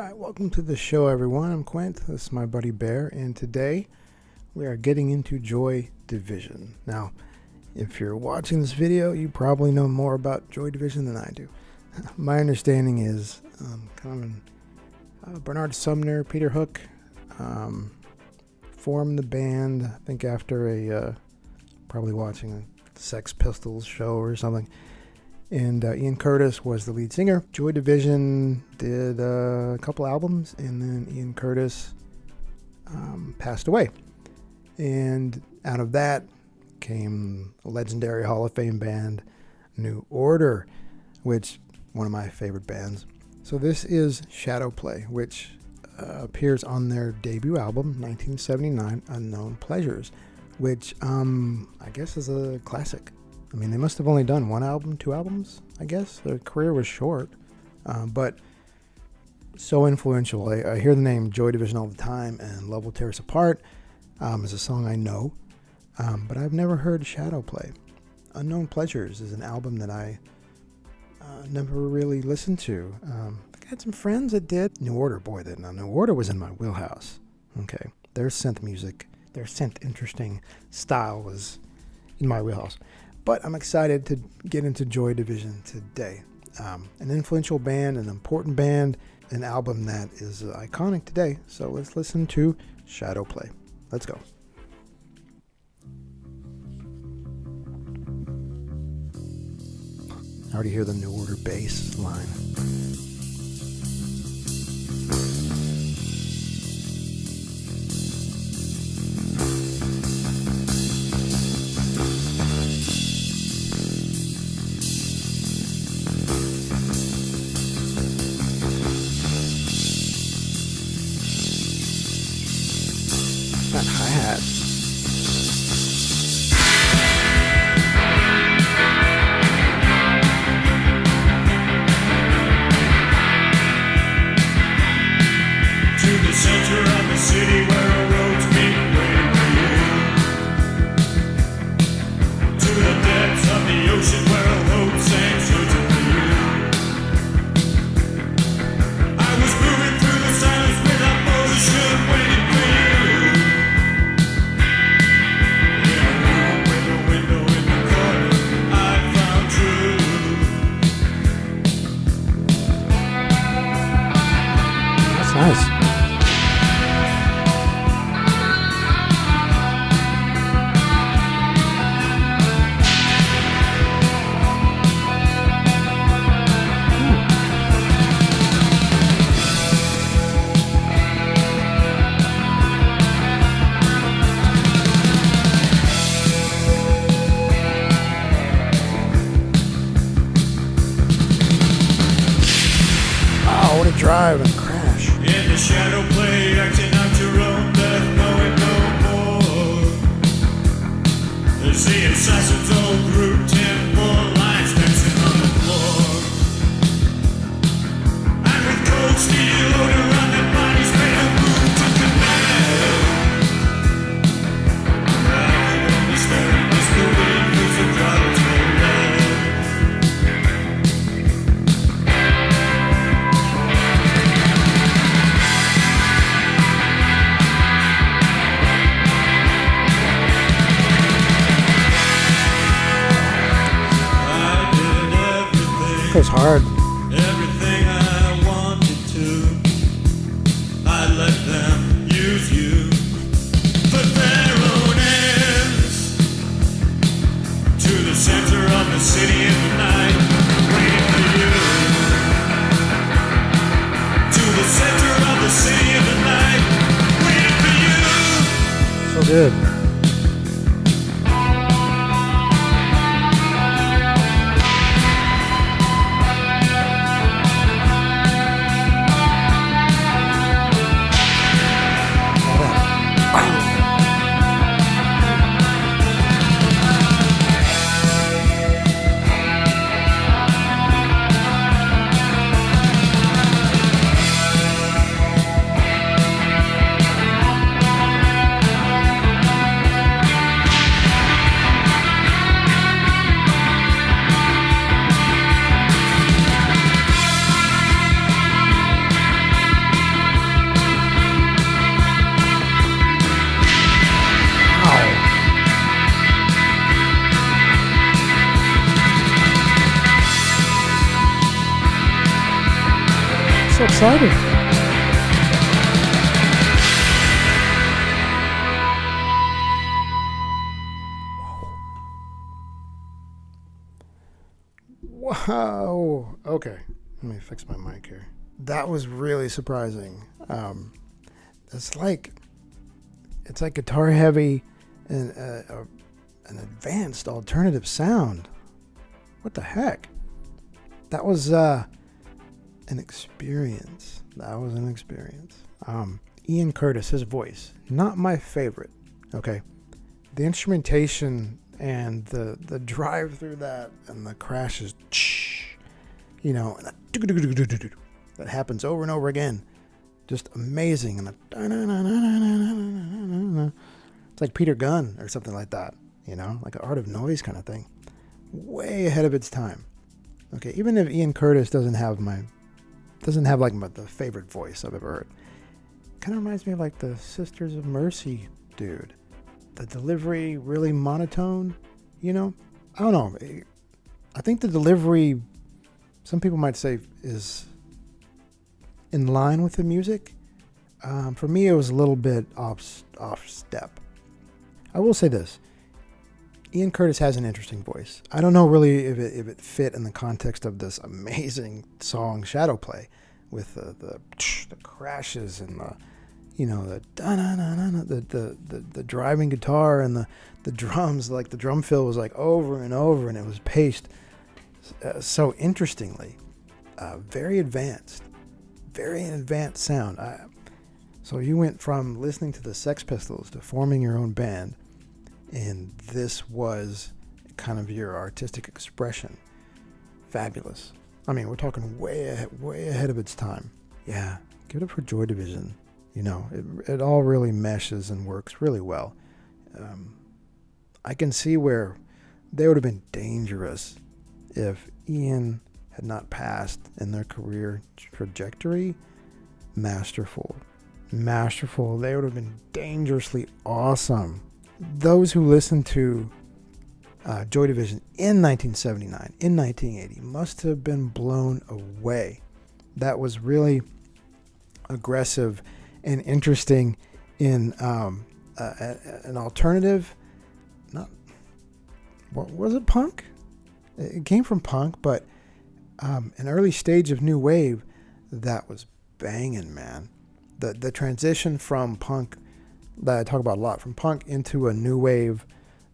Alright, welcome to the show, everyone. I'm Quint. This is my buddy Bear, and today we are getting into Joy Division. Now, if you're watching this video, you probably know more about Joy Division than I do. My understanding is Bernard Sumner, Peter Hook formed the band, I think after probably watching a Sex Pistols show or something. And Ian Curtis was the lead singer. Joy Division did a couple albums, and then Ian Curtis passed away. And out of that came a legendary Hall of Fame band, New Order, which one of my favorite bands. So this is Shadowplay, which appears on their debut album, 1979, Unknown Pleasures, which I guess is a classic. I mean, they must have only done one album, two albums, I guess. Their career was short, but so influential. I hear the name Joy Division all the time, and Love Will Tear Us Apart is a song I know, but I've never heard Shadowplay. Unknown Pleasures is an album that I never really listened to. I had some friends that did. New Order, boy, New Order was in my wheelhouse. Okay, their synth music, their synth interesting style was in my wheelhouse. But I'm excited to get into Joy Division today. An influential band, an important band, an album that is iconic today. So let's listen to Shadowplay. Let's go. I already hear the New Order bass line. That hi-hat. To the center of the city where a road's being waiting for you. To the depths of the ocean where a hope sings searching for you. I was moving through the silence without motion, waiting for you. Nice. Oh, what a drive and crash. In the shadow play, acting out your own death, knowing no more. There's the assassin's old group, 10-4 lines dancing on the floor. And with cold steel odor on their bodies, made a move to connect. I can understand disbelief is a drop to left. Goes hard. Everything I wanted to, I let them use you for their own ends. To the center of the city in the night, waiting for you. To the center of the city in the night, waiting for you. So good. excited. Wow. Okay. Let me fix my mic here. That was really surprising. It's like guitar heavy and an advanced alternative sound. What the heck? That was an experience. Ian Curtis, his voice, not my favorite. Okay, the instrumentation and the drive through that and the crashes, and that happens over and over again. Just amazing. And it's like Peter Gunn or something like that, like an Art of Noise kind of thing. Way ahead of its time. Okay, even if Ian Curtis doesn't have the favorite voice I've ever heard. Kind of reminds me of like the Sisters of Mercy dude. The delivery really monotone, I don't know. I think the delivery, some people might say, is in line with the music. For me, it was a little bit off step. I will say this. Ian Curtis has an interesting voice. I don't know really if it fit in the context of this amazing song Shadowplay, with the crashes and the driving guitar and the drums. Like the drum fill was like over and over, and it was paced so interestingly. Very advanced sound. So you went from listening to the Sex Pistols to forming your own band, and this was kind of your artistic expression. Fabulous. I mean, we're talking way ahead of its time. Yeah, give it up for Joy Division. It all really meshes and works really well. I can see where they would have been dangerous if Ian had not passed in their career trajectory. Masterful. They would have been dangerously awesome. Those who listened to Joy Division in 1979, in 1980, must have been blown away. That was really aggressive and interesting in an alternative. Was it punk? It came from punk, but an early stage of new wave that was banging, man. The transition from punk, that I talk about a lot, from punk into a new wave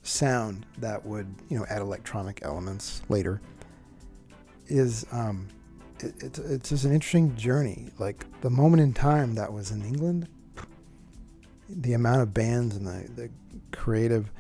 sound that would add electronic elements later, is it's just an interesting journey. Like the moment in time that was in England, the amount of bands and the creative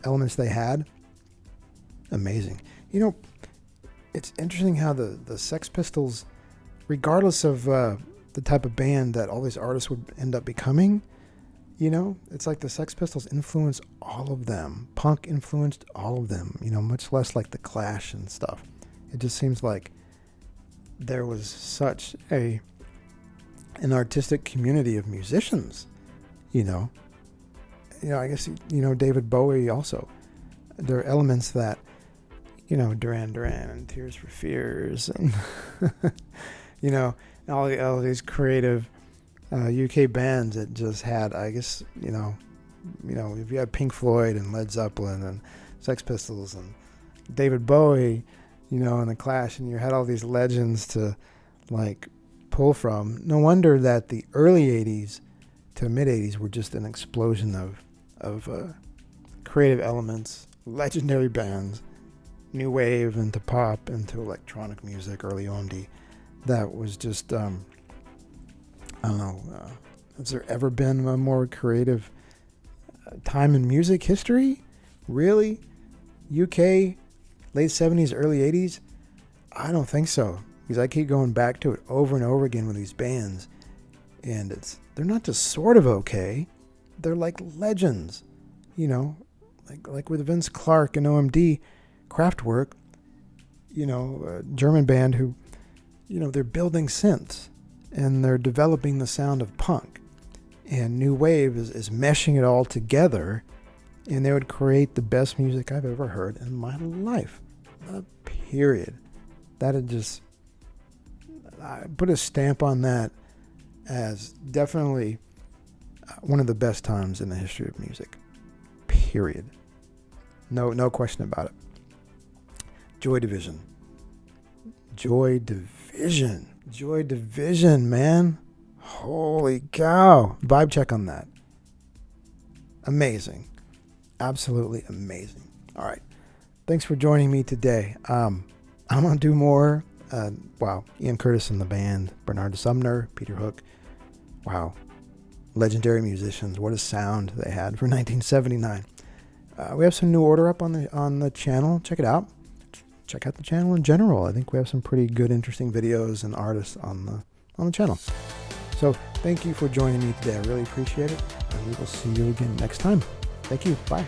elements they had, amazing. It's interesting how the Sex Pistols, regardless of the type of band that all these artists would end up becoming, it's like the Sex Pistols influenced all of them. Punk influenced all of them, much less like the Clash and stuff. It just seems like there was such an artistic community of musicians, I guess, David Bowie also. There are elements that, Duran Duran and Tears for Fears and, all these creative UK bands that just had, I guess, if you had Pink Floyd and Led Zeppelin and Sex Pistols and David Bowie, and the Clash, and you had all these legends to like pull from. No wonder that the early 80s to mid 80s were just an explosion of creative elements, legendary bands, new wave into pop, into electronic music, early indie. That was just, I don't know, has there ever been a more creative time in music history? Really? UK, late 70s, early 80s? I don't think so, because I keep going back to it over and over again with these bands, and they're not just sort of okay, they're like legends, like with Vince Clarke and OMD, Kraftwerk, a German band who, they're building synths and they're developing the sound of punk, and new wave is meshing it all together, and they would create the best music I've ever heard in my life. Period. That had just, I put a stamp on that as definitely one of the best times in the history of music. Period. No question about it. Joy Division. Joy Division, man. Holy cow. Vibe check on that. Amazing. Absolutely amazing. All right. Thanks for joining me today. I'm going to do more. Wow. Ian Curtis and the band. Bernard Sumner, Peter Hook. Wow. Legendary musicians. What a sound they had for 1979. We have some new order up on the channel. Check it out. Check out the channel in general. I think we have some pretty good, interesting videos and artists on the channel. So thank you for joining me today. I really appreciate it. And we will see you again next time. Thank you. Bye.